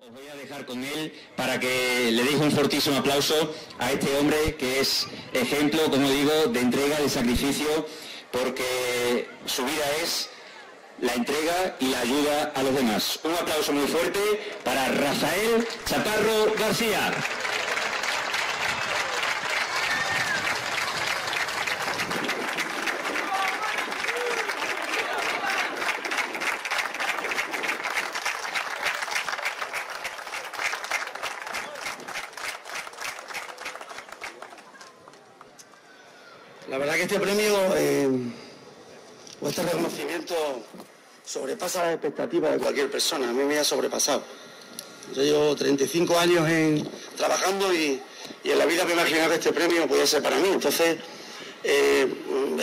Os voy a dejar con él para que le deis un fortísimo aplauso a este hombre que es ejemplo, como digo, de entrega, de sacrificio, porque su vida es la entrega y la ayuda a los demás. Un aplauso muy fuerte para Rafael Chaparro García. La verdad que este premio o este reconocimiento sobrepasa las expectativas de cualquier persona. A mí me ha sobrepasado. Yo llevo 35 años trabajando y en la vida me imaginaba que este premio podía ser para mí. Entonces he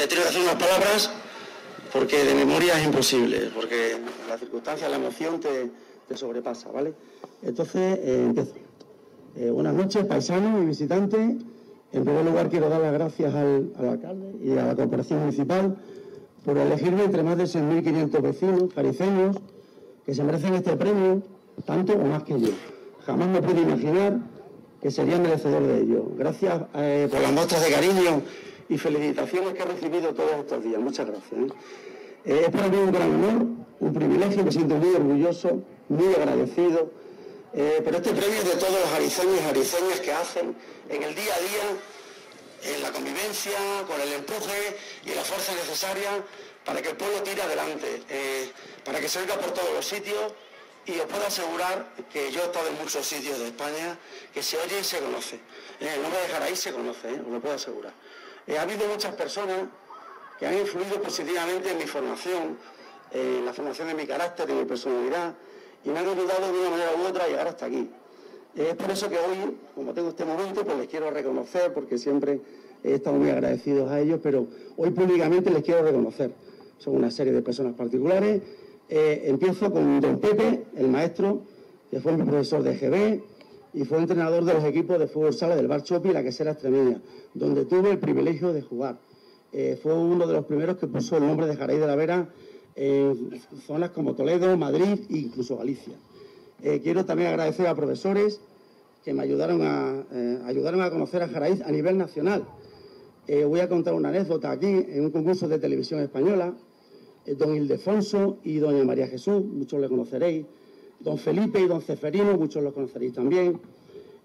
tenido que hacer unas palabras porque de memoria es imposible, porque las circunstancias, la emoción te sobrepasa, ¿vale? Entonces empiezo. Buenas noches, paisanos y visitantes. En primer lugar, quiero dar las gracias al alcalde y a la corporación municipal por elegirme entre más de 6.500 vecinos jariceños que se merecen este premio, tanto o más que yo. Jamás me pude imaginar que sería merecedor de ello. Gracias por las muestras de cariño y felicitaciones que he recibido todos estos días. Muchas gracias. Es para mí un gran honor, un privilegio, me siento muy orgulloso, muy agradecido. Pero este premio es de todos los jariceños y jariceñas que hacen en el día a día, en la convivencia, con el empuje y la fuerza necesaria para que el pueblo tire adelante, para que se oiga por todos los sitios. Y os puedo asegurar que yo he estado en muchos sitios de España que se oye y se conoce. El nombre de Jaraíz se conoce, os lo puedo asegurar. Ha habido muchas personas que han influido positivamente en mi formación, en la formación de mi carácter, de mi personalidad, y me han ayudado de una manera u otra a llegar hasta aquí. Es por eso que hoy, como tengo este momento, pues les quiero reconocer, porque siempre he estado muy agradecidos a ellos, pero hoy públicamente les quiero reconocer. Son una serie de personas particulares. Empiezo con don Pepe, el maestro, que fue mi profesor de GB y fue entrenador de los equipos de fútbol sala del Bar Chopi y la Quesera Extremeña, donde tuve el privilegio de jugar. Fue uno de los primeros que puso el nombre de Jaraíz de la Vera en zonas como Toledo, Madrid e incluso Galicia. Quiero también agradecer a profesores que me ayudaron a conocer a Jaraíz a nivel nacional. Voy a contar una anécdota aquí, en un concurso de televisión española, don Ildefonso y doña María Jesús, muchos le conoceréis, don Felipe y don Ceferino, muchos los conoceréis también.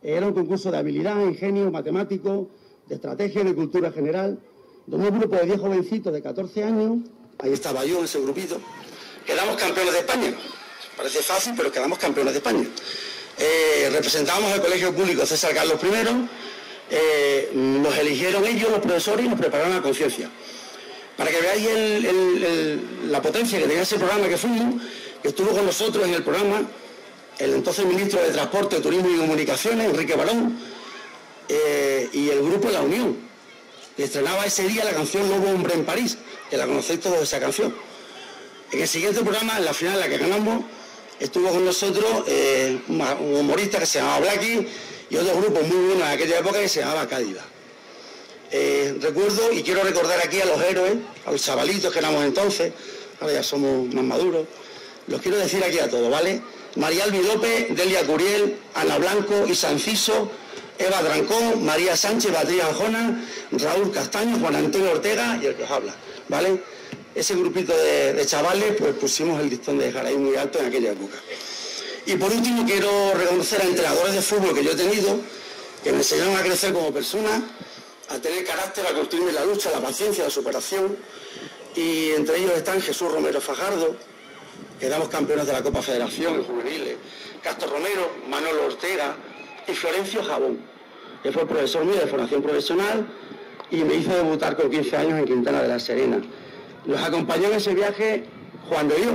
Era un concurso de habilidad, ingenio, matemático, de estrategia y de cultura general, donde un grupo de 10 jovencitos de 14 años, ahí estaba yo en ese grupito, quedamos campeones de España. Parece fácil, pero quedamos campeones de España. Representábamos al Colegio Público César Carlos I, nos eligieron ellos, los profesores, y nos prepararon a conciencia. Para que veáis la potencia que tenía ese programa que fuimos, que estuvo con nosotros en el programa el entonces ministro de Transporte, Turismo y Comunicaciones, Enrique Barón, y el grupo La Unión, que estrenaba ese día la canción Lobo Hombre en París, que la conocéis todos esa canción. En el siguiente programa, en la final en la que ganamos, estuvo con nosotros un humorista que se llamaba Blacky y otro grupo muy bueno en aquella época que se llamaba Cádiz. Recuerdo y quiero recordar aquí a los héroes, a los chavalitos que éramos entonces, ahora ya somos más maduros, los quiero decir aquí a todos, ¿vale? María Albi López, Delia Curiel, Ana Blanco, Isa Enciso, Eva Drancón, María Sánchez, Beatriz Arjona, Raúl Castaño, Juan Antonio Ortega y el que os habla, ¿vale? Ese grupito de chavales, pues pusimos el listón de Jaraíz muy alto en aquella época. Y por último quiero reconocer a entrenadores de fútbol que yo he tenido, que me enseñaron a crecer como persona, a tener carácter, a construirme la lucha, la paciencia, la superación. Y entre ellos están Jesús Romero Fajardo, quedamos campeones de la Copa Federación en juveniles, Castro Romero, Manolo Ortega y Florencio Jabón, que fue profesor mío de formación profesional y me hizo debutar con 15 años en Quintana de la Serena. Los acompañó en ese viaje Juan de Dios,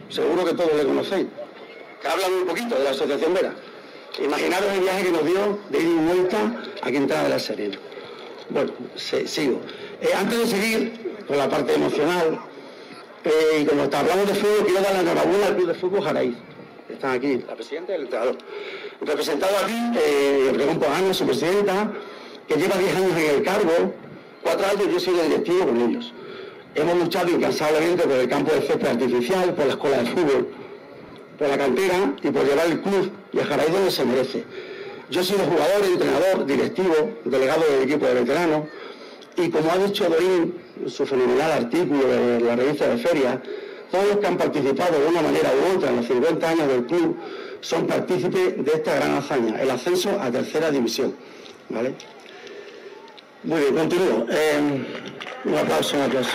seguro que todos le conocéis, que habla muy poquito de la Asociación Vera. Imaginaros el viaje que nos dio de ida y vuelta a Quintana de la Serena. Bueno, sigo. Antes de seguir con la parte emocional, y como hablamos de fútbol, quiero dar la enhorabuena al Club de Fútbol Jaraíz. Están aquí, la presidenta y el entrenador. Representado aquí, Pregón Pojano, su presidenta, que lleva 10 años en el cargo, 4 años yo soy de directivo con ellos. Hemos luchado incansablemente por el campo de césped artificial, por la escuela de fútbol. por la cantera y por llevar el club y a Jaraíz donde se merece. Yo he sido jugador, entrenador, directivo, delegado del equipo de veteranos y como ha dicho Dorín en su fenomenal artículo de la revista de Feria, todos los que han participado de una manera u otra en los 50 años del club son partícipes de esta gran hazaña, el ascenso a tercera división. ¿Vale? Muy bien, continúo. Un aplauso, un aplauso.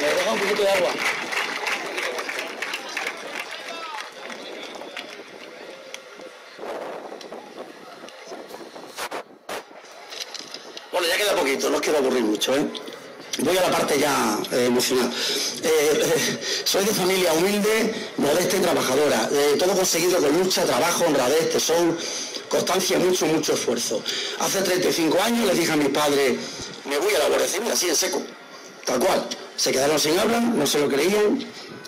Me deja un poquito de agua. Bueno, ya queda poquito, no os quiero aburrir mucho, ¿eh? Voy a la parte ya emocional. Soy de familia humilde, modesta y trabajadora. Todo conseguido con lucha, trabajo, honradez, tesón, constancia, mucho esfuerzo. Hace 35 años les dije a mis padres, me voy a la Guardia Civil, así en seco, tal cual. Se quedaron sin habla, no se lo creían.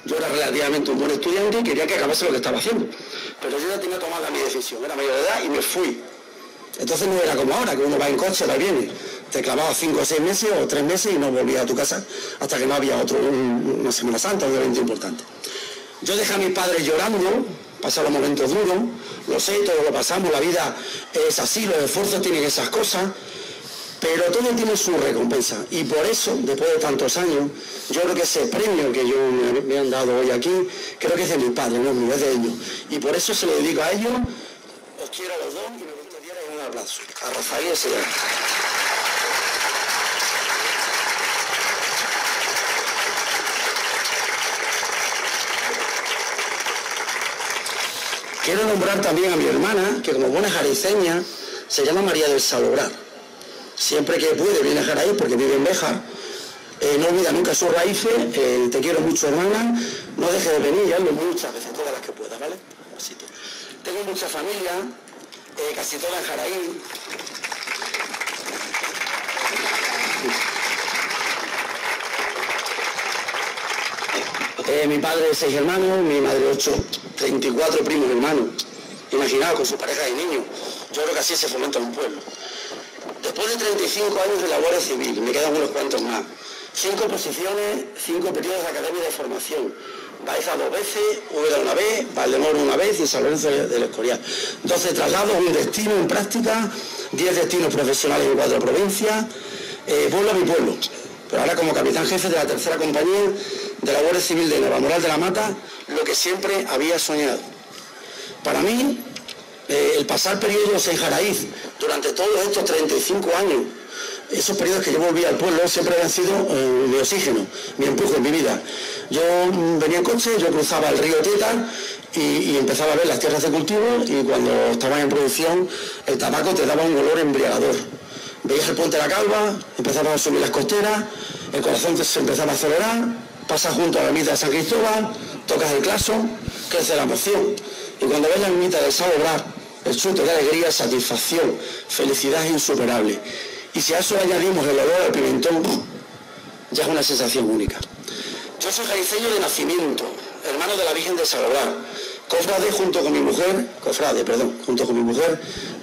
Yo era relativamente un buen estudiante y quería que acabase lo que estaba haciendo. Pero yo ya tenía tomada mi decisión, era mayor de edad y me fui. Entonces no era como ahora, que uno va en coche, va y viene. Te clavabas 5 o 6 meses o 3 meses y no volvías a tu casa hasta que no había una Semana Santa, un evento importante. Yo dejé a mis padres llorando, pasaron momentos duros, lo sé, todos lo pasamos, la vida es así, los esfuerzos tienen esas cosas, pero todo tiene su recompensa. Y por eso, después de tantos años, yo creo que ese premio que me han dado hoy aquí, creo que es de mis padres, no es mío, es de ellos. Y por eso se lo dedico a ellos, os quiero a los dos y me gustaría dar un abrazo a Rafael y a Silvia. Quiero nombrar también a mi hermana, que como buena jariceña, se llama María del Salobrar. Siempre que puede viene a Jaraíz porque vive en Béjar. No olvida nunca sus raíces. Te quiero mucho, hermana. No dejes de venir y hazlo muchas veces, todas las que puedas, ¿vale? Así que. Tengo mucha familia, casi toda en Jaraíz. Mi padre 6 hermanos, mi madre 8, 34 primos hermanos. Imaginaos, con su pareja y niños. Yo creo que así se fomenta un pueblo. Después de 35 años de la Guardia Civil, me quedan unos cuantos más. 5 posiciones, 5 periodos de academia de formación. Baeza 2 veces, Úbeda 1 vez, Valdemoro 1 vez y San Lorenzo del Escorial. 12 traslados, un destino en práctica, 10 destinos profesionales en 4 provincias. Pueblo a mi pueblo. Pero ahora como capitán jefe de la tercera compañía de la Guardia Civil de Navamoral de la Mata, lo que siempre había soñado. Para mí, el pasar periodos en Jaraíz durante todos estos 35 años, esos periodos que yo volví al pueblo siempre habían sido mi oxígeno, mi empuje en mi vida. Yo venía en coche, yo cruzaba el río Teta y empezaba a ver las tierras de cultivo y cuando estaban en producción el tabaco te daba un olor embriagador. Veías el puente de la Calva, empezabas a subir las costeras, el corazón se empezaba a acelerar, pasas junto a la ermita de San Cristóbal, tocas el claso, crece la emoción. Y cuando ves la ermita de Salobrar, el chute de alegría, satisfacción, felicidad insuperable. Y si a eso le añadimos el olor al pimentón, ya es una sensación única. Yo soy jariceño de nacimiento, hermano de la Virgen de Salobrar, cofrade junto con mi mujer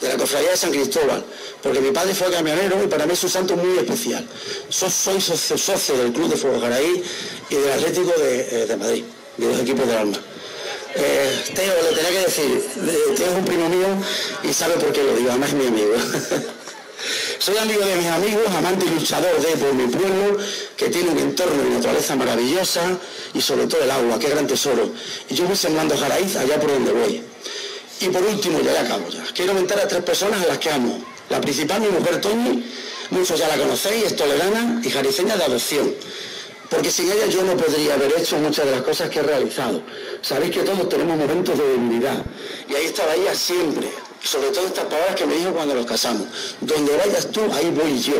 de la cofradía de San Cristóbal, porque mi padre fue camionero y para mí es un santo muy especial. Soy socio del Club de Fuego Jaraíz y del Atlético de Madrid, de los equipos del alma. Teo, le tenía que decir, Teo es un primo mío y sabe por qué lo digo, además es mi amigo. Soy amigo de mis amigos, amante y luchador por mi pueblo, que tiene un entorno de naturaleza maravillosa y sobre todo el agua, qué gran tesoro. Y yo voy sembrando Jaraíz allá por donde voy. Y por último, ya acabo ya. Quiero mentar a 3 personas a las que amo. La principal, mi mujer Toñi, muchos ya la conocéis, es toledana y jariceña de adopción. Porque sin ella yo no podría haber hecho muchas de las cosas que he realizado. Sabéis que todos tenemos momentos de debilidad. Y ahí estaba ella siempre. Sobre todo estas palabras que me dijo cuando nos casamos. Donde vayas tú, ahí voy yo.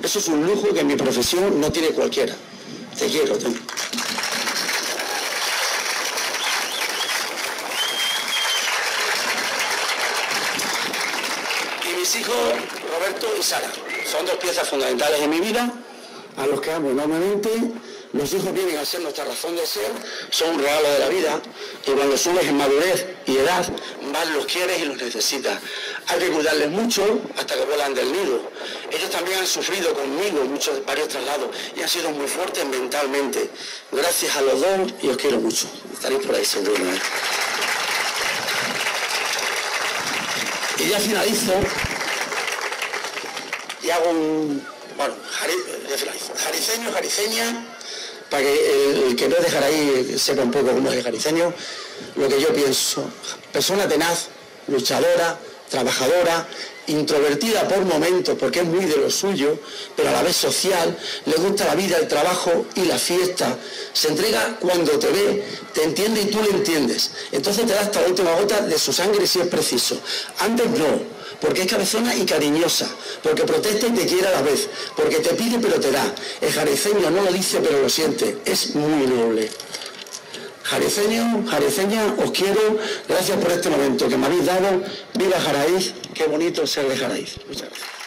Eso es un lujo que en mi profesión no tiene cualquiera. Te quiero, Toñi. Y mis hijos, Roberto y Sara, son 2 piezas fundamentales en mi vida, a los que amo enormemente, Los hijos vienen a ser nuestra razón de ser, son un regalo de la vida, y cuando subes en madurez y edad, más los quieres y los necesitas. Hay que cuidarles mucho hasta que vuelan del nido. Ellos también han sufrido conmigo varios traslados y han sido muy fuertes mentalmente. Gracias a los dos y os quiero mucho. Estaréis por ahí seguro, ¿eh? Y ya finalizo y hago un... Bueno, ya finalizo. Jariceño, jariceña, para que el que no es de Jaraíz sepa un poco cómo es el jariceño, lo que yo pienso. Persona tenaz, luchadora, trabajadora, introvertida por momentos porque es muy de lo suyo, pero a la vez social, le gusta la vida, el trabajo y la fiesta. Se entrega cuando te ve, te entiende y tú le entiendes. Entonces te da hasta la última gota de su sangre si es preciso. Antes no, porque es cabezona y cariñosa, porque protesta y te quiere a la vez, porque te pide pero te da. El jariceño no lo dice pero lo siente, es muy noble. Jariceño, jariceña, os quiero, gracias por este momento que me habéis dado. Viva Jaraíz, qué bonito ser de Jaraíz. Muchas gracias.